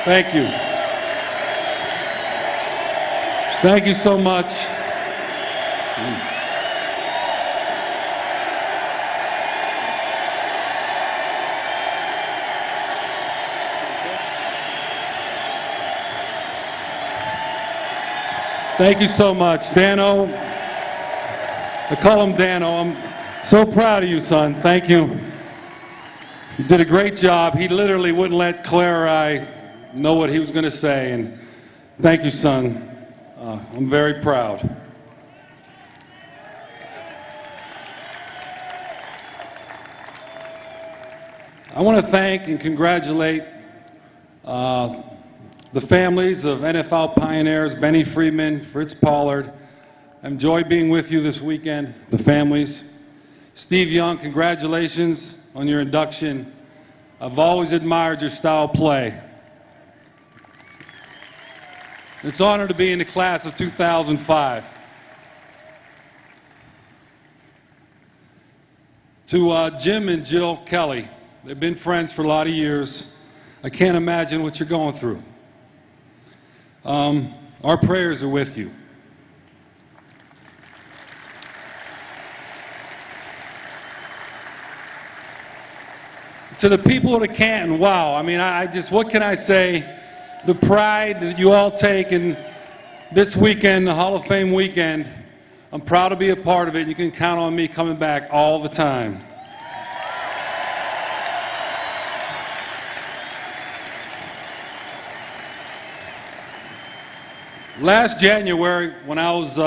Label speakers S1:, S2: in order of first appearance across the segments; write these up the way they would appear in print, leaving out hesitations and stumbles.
S1: Thank you. Thank you so much. Thank you so much. Dano, I call him Dano. I'm so proud of you, son. Thank you. You did a great job. He literally wouldn't let Claire or I know what he was going to say, and thank you, son. I'm very proud. I want to thank and congratulate the families of NFL pioneers, Benny Friedman, Fritz Pollard. I enjoyed being with you this weekend, the families. Steve Young, congratulations on your induction. I've always admired your style of play. It's an honor to be in the class of 2005. To Jim and Jill Kelly, they've been friends for a lot of years. I can't imagine what you're going through. Our prayers are with you. To the people of the Canton, wow, I mean, I just, what can I say? The pride that you all take in this weekend, the Hall of Fame weekend, I'm proud to be a part of it. You can count on me coming back all the time. Last January, when I was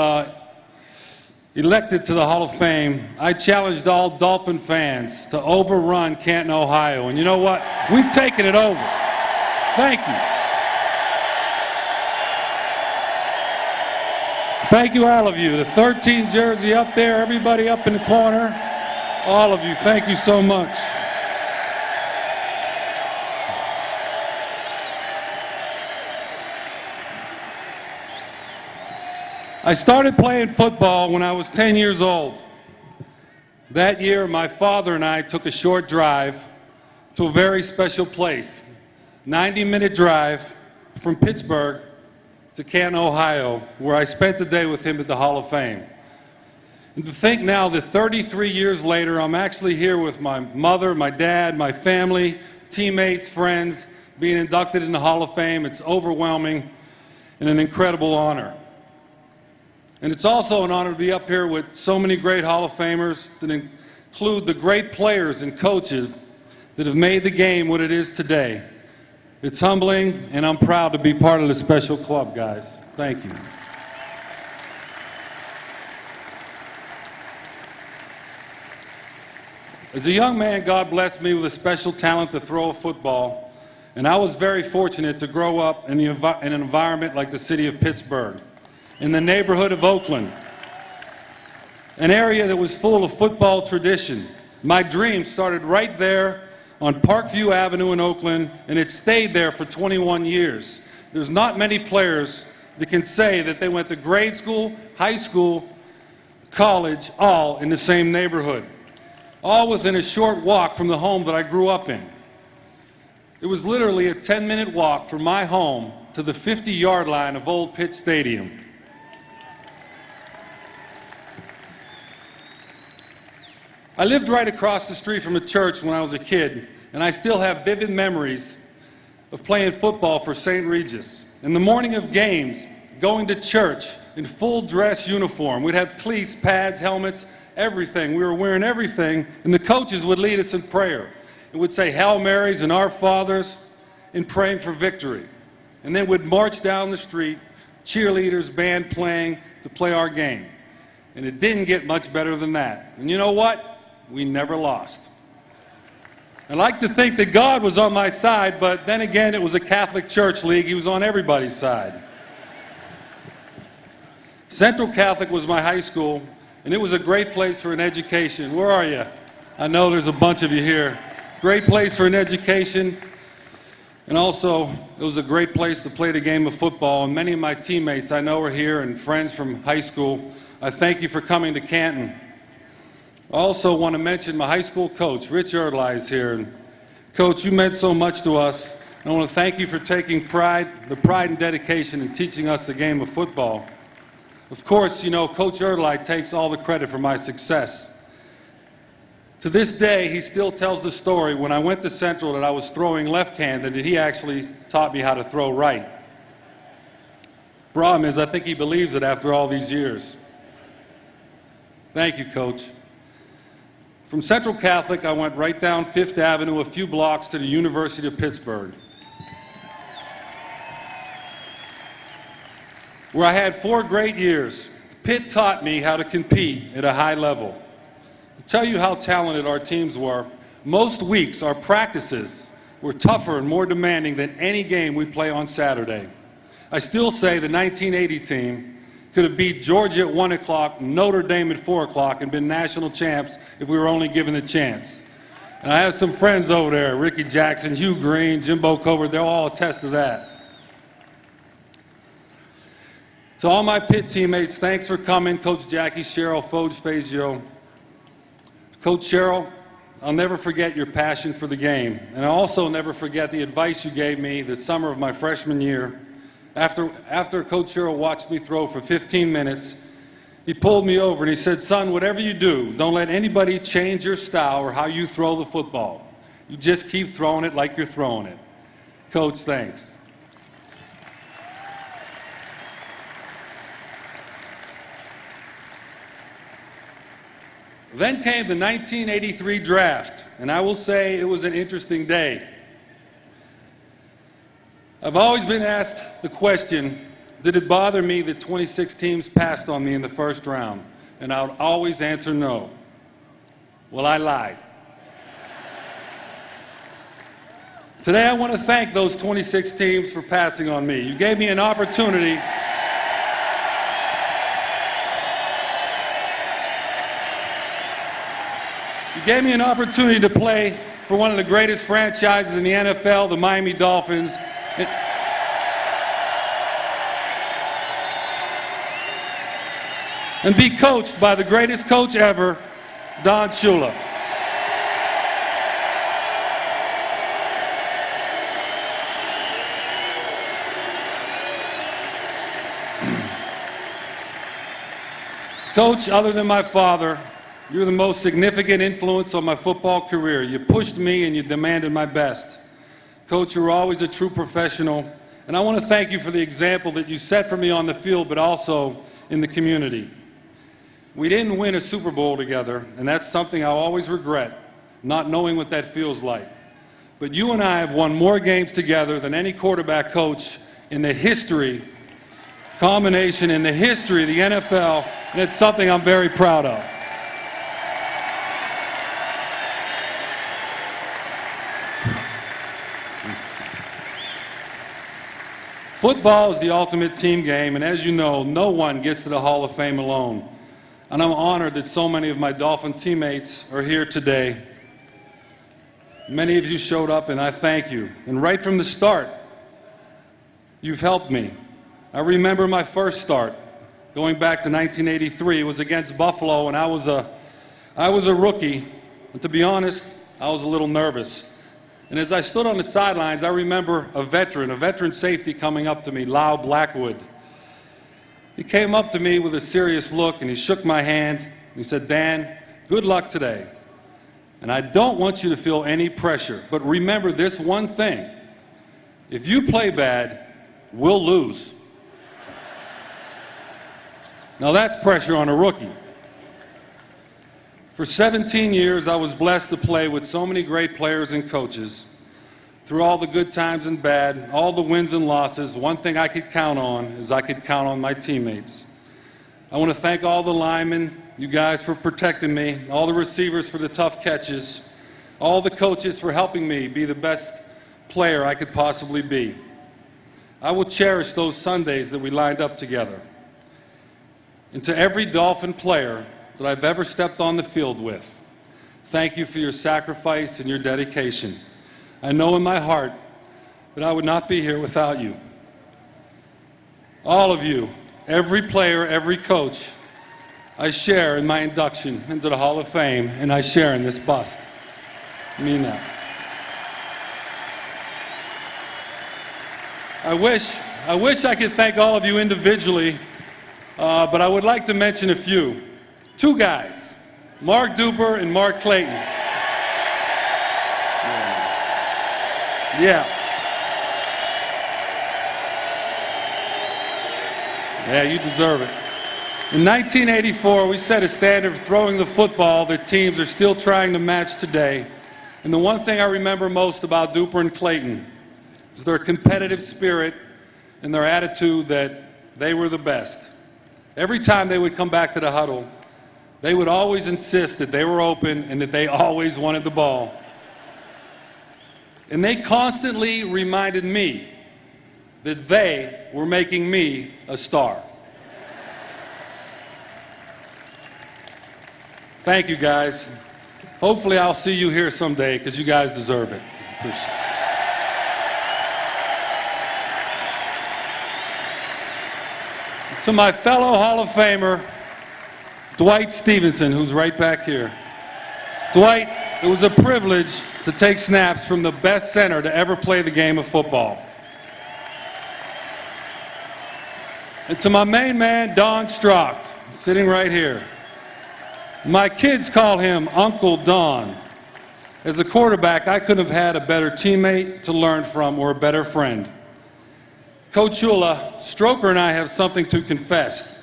S1: elected to the Hall of Fame, I challenged all Dolphin fans to overrun Canton, Ohio. And you know what? We've taken it over. Thank you. Thank you, all of you. The 13 jersey up there, everybody up in the corner, all of you, thank you so much. I started playing football when I was 10 years old. That year, my father and I took a short drive to a very special place, 90-minute drive from Pittsburgh to Canton, Ohio, where I spent the day with him at the Hall of Fame. And to think now that 33 years later, I'm actually here with my mother, my dad, my family, teammates, friends, being inducted in the Hall of Fame, it's overwhelming and an incredible honor. And it's also an honor to be up here with so many great Hall of Famers that include the great players and coaches that have made the game what it is today. It's humbling, and I'm proud to be part of this special club, guys. Thank you. As a young man, God blessed me with a special talent to throw a football, and I was very fortunate to grow up in an environment like the city of Pittsburgh, in the neighborhood of Oakland, an area that was full of football tradition. My dream started right there on Parkview Avenue in Oakland, and it stayed there for 21 years. There's not many players that can say that they went to grade school, high school, college, all in the same neighborhood, all within a short walk from the home that I grew up in. It was literally a 10-minute walk from my home to the 50-yard line of Old Pitt Stadium. I lived right across the street from a church when I was a kid, and I still have vivid memories of playing football for St. Regis. In the morning of games, going to church in full dress uniform. We'd have cleats, pads, helmets, everything. We were wearing everything, and the coaches would lead us in prayer. It would say Hail Marys and Our Fathers in praying for victory. And then we'd march down the street, cheerleaders, band playing to play our game. And it didn't get much better than that. And you know what? We never lost. I like to think that God was on my side, but then again, it was a Catholic Church league. He was on everybody's side. Central Catholic was my high school, and it was a great place for an education. Where are you? I know there's a bunch of you here. Great place for an education, and also it was a great place to play the game of football, and many of my teammates I know are here and friends from high school. I thank you for coming to Canton. I also want to mention my high school coach, Rich Erdley, is here. And Coach, you meant so much to us. I want to thank you for taking the pride and dedication in teaching us the game of football. Of course, you know, Coach Erdelite takes all the credit for my success. To this day, he still tells the story when I went to Central that I was throwing left-handed, and he actually taught me how to throw right. Problem is, I think he believes it after all these years. Thank you, Coach. From Central Catholic, I went right down Fifth Avenue a few blocks to the University of Pittsburgh, where I had 4 great years. Pitt taught me how to compete at a high level. To tell you how talented our teams were, most weeks our practices were tougher and more demanding than any game we play on Saturday. I still say the 1980 team could have beat Georgia at 1 o'clock, Notre Dame at 4 o'clock, and been national champs if we were only given the chance. And I have some friends over there, Ricky Jackson, Hugh Green, Jimbo Covert, they'll all attest to that. To all my Pitt teammates, thanks for coming. Coach Jackie, Cheryl, Foge, Fazio. Coach Cheryl, I'll never forget your passion for the game. And I'll also never forget the advice you gave me the summer of my freshman year. After Coach Cheryl watched me throw for 15 minutes, he pulled me over and he said, "Son, whatever you do, don't let anybody change your style or how you throw the football. You just keep throwing it like you're throwing it." Coach, thanks. Then came the 1983 draft, and I will say it was an interesting day. I've always been asked the question, did it bother me that 26 teams passed on me in the first round? And I would always answer no. Well, I lied. Today I want to thank those 26 teams for passing on me. You gave me an opportunity to play for one of the greatest franchises in the NFL, the Miami Dolphins. And be coached by the greatest coach ever, Don Shula. Coach, other than my father, you're the most significant influence on my football career. You pushed me and you demanded my best. Coach, you were always a true professional, and I want to thank you for the example that you set for me on the field, but also in the community. We didn't win a Super Bowl together, and that's something I'll always regret, not knowing what that feels like. But you and I have won more games together than any quarterback coach in the history, combination in the history of the NFL, and it's something I'm very proud of. Football is the ultimate team game, and as you know, no one gets to the Hall of Fame alone. And I'm honored that so many of my Dolphin teammates are here today. Many of you showed up, and I thank you. And right from the start, you've helped me. I remember my first start, going back to 1983. It was against Buffalo, and I was a rookie. And to be honest, I was a little nervous. And as I stood on the sidelines, I remember a veteran safety coming up to me, Lau Blackwood. He came up to me with a serious look, and he shook my hand. He said, "Dan, good luck today. And I don't want you to feel any pressure, but remember this one thing. If you play bad, we'll lose." Now that's pressure on a rookie. For 17 years, I was blessed to play with so many great players and coaches. Through all the good times and bad, all the wins and losses, one thing I could count on is I could count on my teammates. I want to thank all the linemen, you guys for protecting me, all the receivers for the tough catches, all the coaches for helping me be the best player I could possibly be. I will cherish those Sundays that we lined up together. And to every Dolphin player that I've ever stepped on the field with, thank you for your sacrifice and your dedication. I know in my heart that I would not be here without you. All of you, every player, every coach, I share in my induction into the Hall of Fame, and I share in this bust. I mean that. I wish I could thank all of you individually, but I would like to mention a few. Two guys, Mark Duper and Mark Clayton. Yeah. Yeah, you deserve it. In 1984, we set a standard of throwing the football that teams are still trying to match today. And the one thing I remember most about Duper and Clayton is their competitive spirit and their attitude that they were the best. Every time they would come back to the huddle, they would always insist that they were open and that they always wanted the ball. And they constantly reminded me that they were making me a star. Thank you, guys. Hopefully I'll see you here someday, because you guys deserve it. Appreciate it. To my fellow Hall of Famer, Dwight Stevenson, who's right back here. Dwight, it was a privilege to take snaps from the best center to ever play the game of football. And to my main man, Don Strock, sitting right here. My kids call him Uncle Don. As a quarterback, I couldn't have had a better teammate to learn from or a better friend. Coach Shula, Stroker and I have something to confess.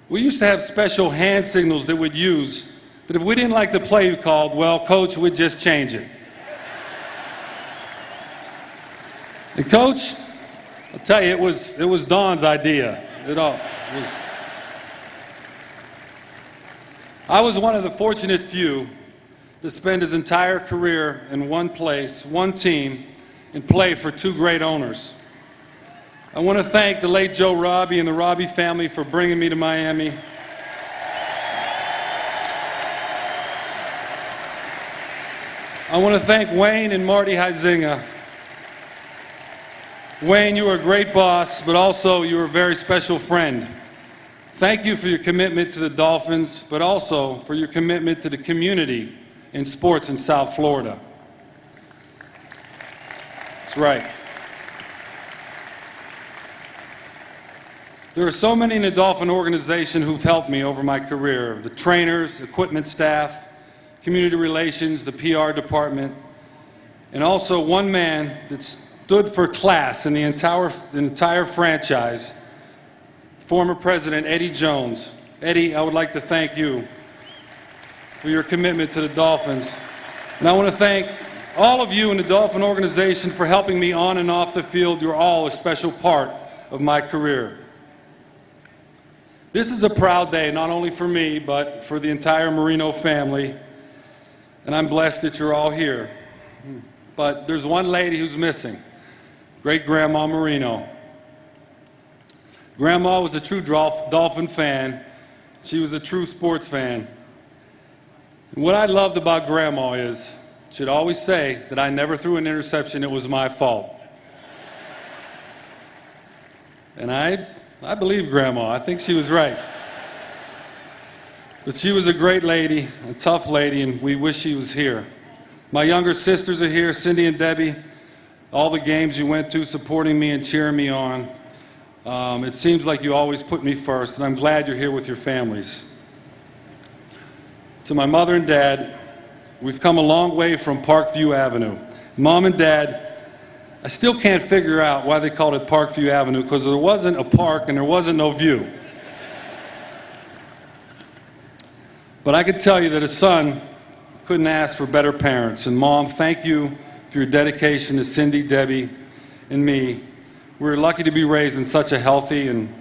S1: We used to have special hand signals that we'd use that if we didn't like the play you called, well, Coach, we'd just change it. And Coach, I'll tell you, it was Don's idea. I was one of the fortunate few to spend his entire career in one place, one team, and play for two great owners. I want to thank the late Joe Robbie and the Robbie family for bringing me to Miami. I want to thank Wayne and Marty Huizinga. Wayne, you were a great boss, but also you were a very special friend. Thank you for your commitment to the Dolphins, but also for your commitment to the community in sports in South Florida. That's right. There are so many in the Dolphin organization who've helped me over my career. The trainers, equipment staff, community relations, the PR department, and also one man that stood for class in the entire franchise, former President Eddie Jones. Eddie, I would like to thank you for your commitment to the Dolphins. And I want to thank all of you in the Dolphin organization for helping me on and off the field. You're all a special part of my career. This is a proud day, not only for me, but for the entire Marino family. And I'm blessed that you're all here. But there's one lady who's missing, Great-Grandma Marino. Grandma was a true Dolphin fan. She was a true sports fan. And what I loved about Grandma is she'd always say that I never threw an interception, it was my fault. And I believe Grandma. I think she was right. But she was a great lady, a tough lady, and we wish she was here. My younger sisters are here, Cindy and Debbie. All the games you went to, supporting me and cheering me on. It seems like you always put me first, and I'm glad you're here with your families. To my mother and dad, we've come a long way from Parkview Avenue. Mom and Dad, I still can't figure out why they called it Parkview Avenue, because there wasn't a park and there wasn't no view. But I could tell you that a son couldn't ask for better parents. And Mom, thank you for your dedication to Cindy, Debbie, and me. We're lucky to be raised in such a healthy and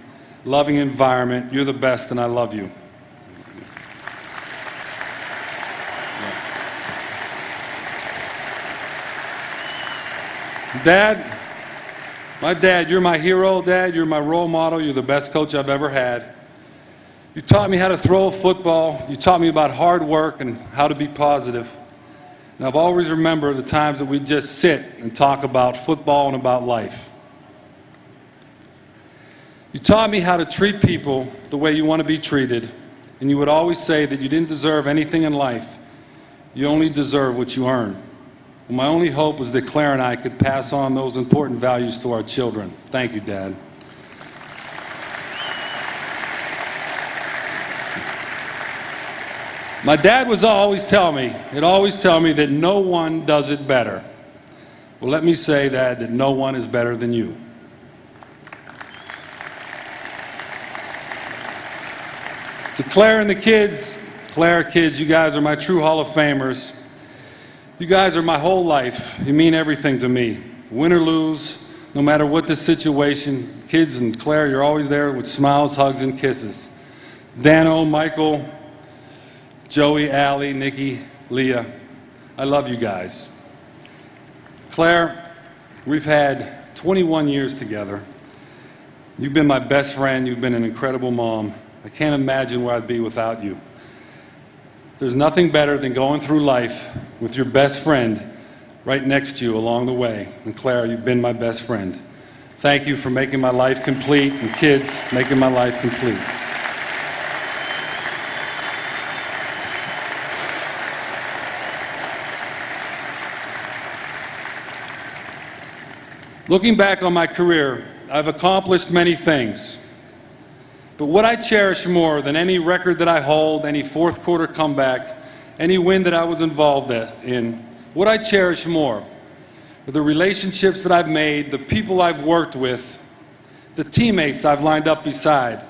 S1: loving environment. You're the best, and I love you. Dad, my dad, you're my hero, Dad. You're my role model. You're the best coach I've ever had. You taught me how to throw a football. You taught me about hard work and how to be positive. And I've always remembered the times that we just sit and talk about football and about life. You taught me how to treat people the way you want to be treated. And you would always say that you didn't deserve anything in life. You only deserve what you earn. My only hope was that Claire and I could pass on those important values to our children. Thank you, Dad. My dad would always tell me that no one does it better. Well, let me say that no one is better than you. To Claire and the kids, Claire, kids, you guys are my true Hall of Famers. You guys are my whole life. You mean everything to me. Win or lose, no matter what the situation, kids and Claire, you're always there with smiles, hugs, and kisses. Dano, Michael, Joey, Allie, Nikki, Leah, I love you guys. Claire, we've had 21 years together. You've been my best friend. You've been an incredible mom. I can't imagine where I'd be without you. There's nothing better than going through life with your best friend right next to you along the way. And Claire, you've been my best friend. Thank you for making my life complete, and kids, making my life complete. Looking back on my career, I've accomplished many things. But what I cherish more than any record that I hold, any fourth quarter comeback, any win that I was involved in, what I cherish more are the relationships that I've made, the people I've worked with, the teammates I've lined up beside,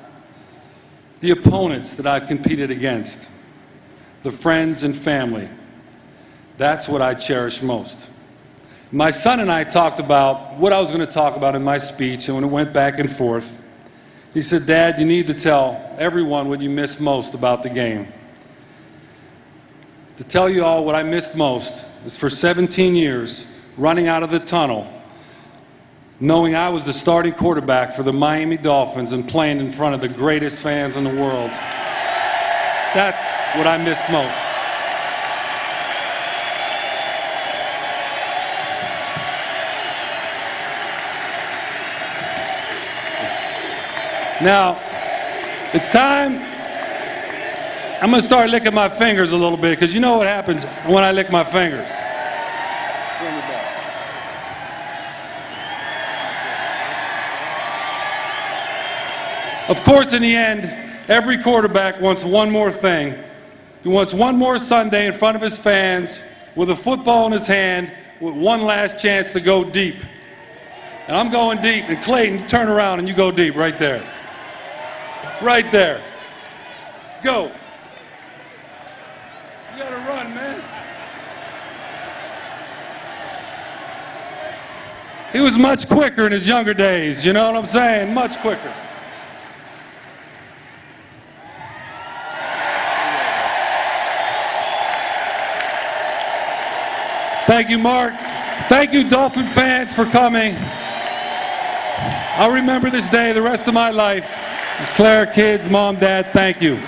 S1: the opponents that I've competed against, the friends and family. That's what I cherish most. My son and I talked about what I was going to talk about in my speech, and when it went back and forth, he said, "Dad, you need to tell everyone what you missed most about the game." To tell you all what I missed most is for 17 years, running out of the tunnel, knowing I was the starting quarterback for the Miami Dolphins and playing in front of the greatest fans in the world. That's what I missed most. Now, it's time. I'm going to start licking my fingers a little bit, because you know what happens when I lick my fingers. Of course, in the end, every quarterback wants one more thing. He wants one more Sunday in front of his fans with a football in his hand with one last chance to go deep. And I'm going deep. And Clayton, turn around and you go deep right there. Right there. Go. You gotta run, man. He was much quicker in his younger days, you know what I'm saying? Much quicker. Thank you, Mark. Thank you, Dolphin fans, for coming. I'll remember this day the rest of my life. Claire, kids, mom, dad, thank you.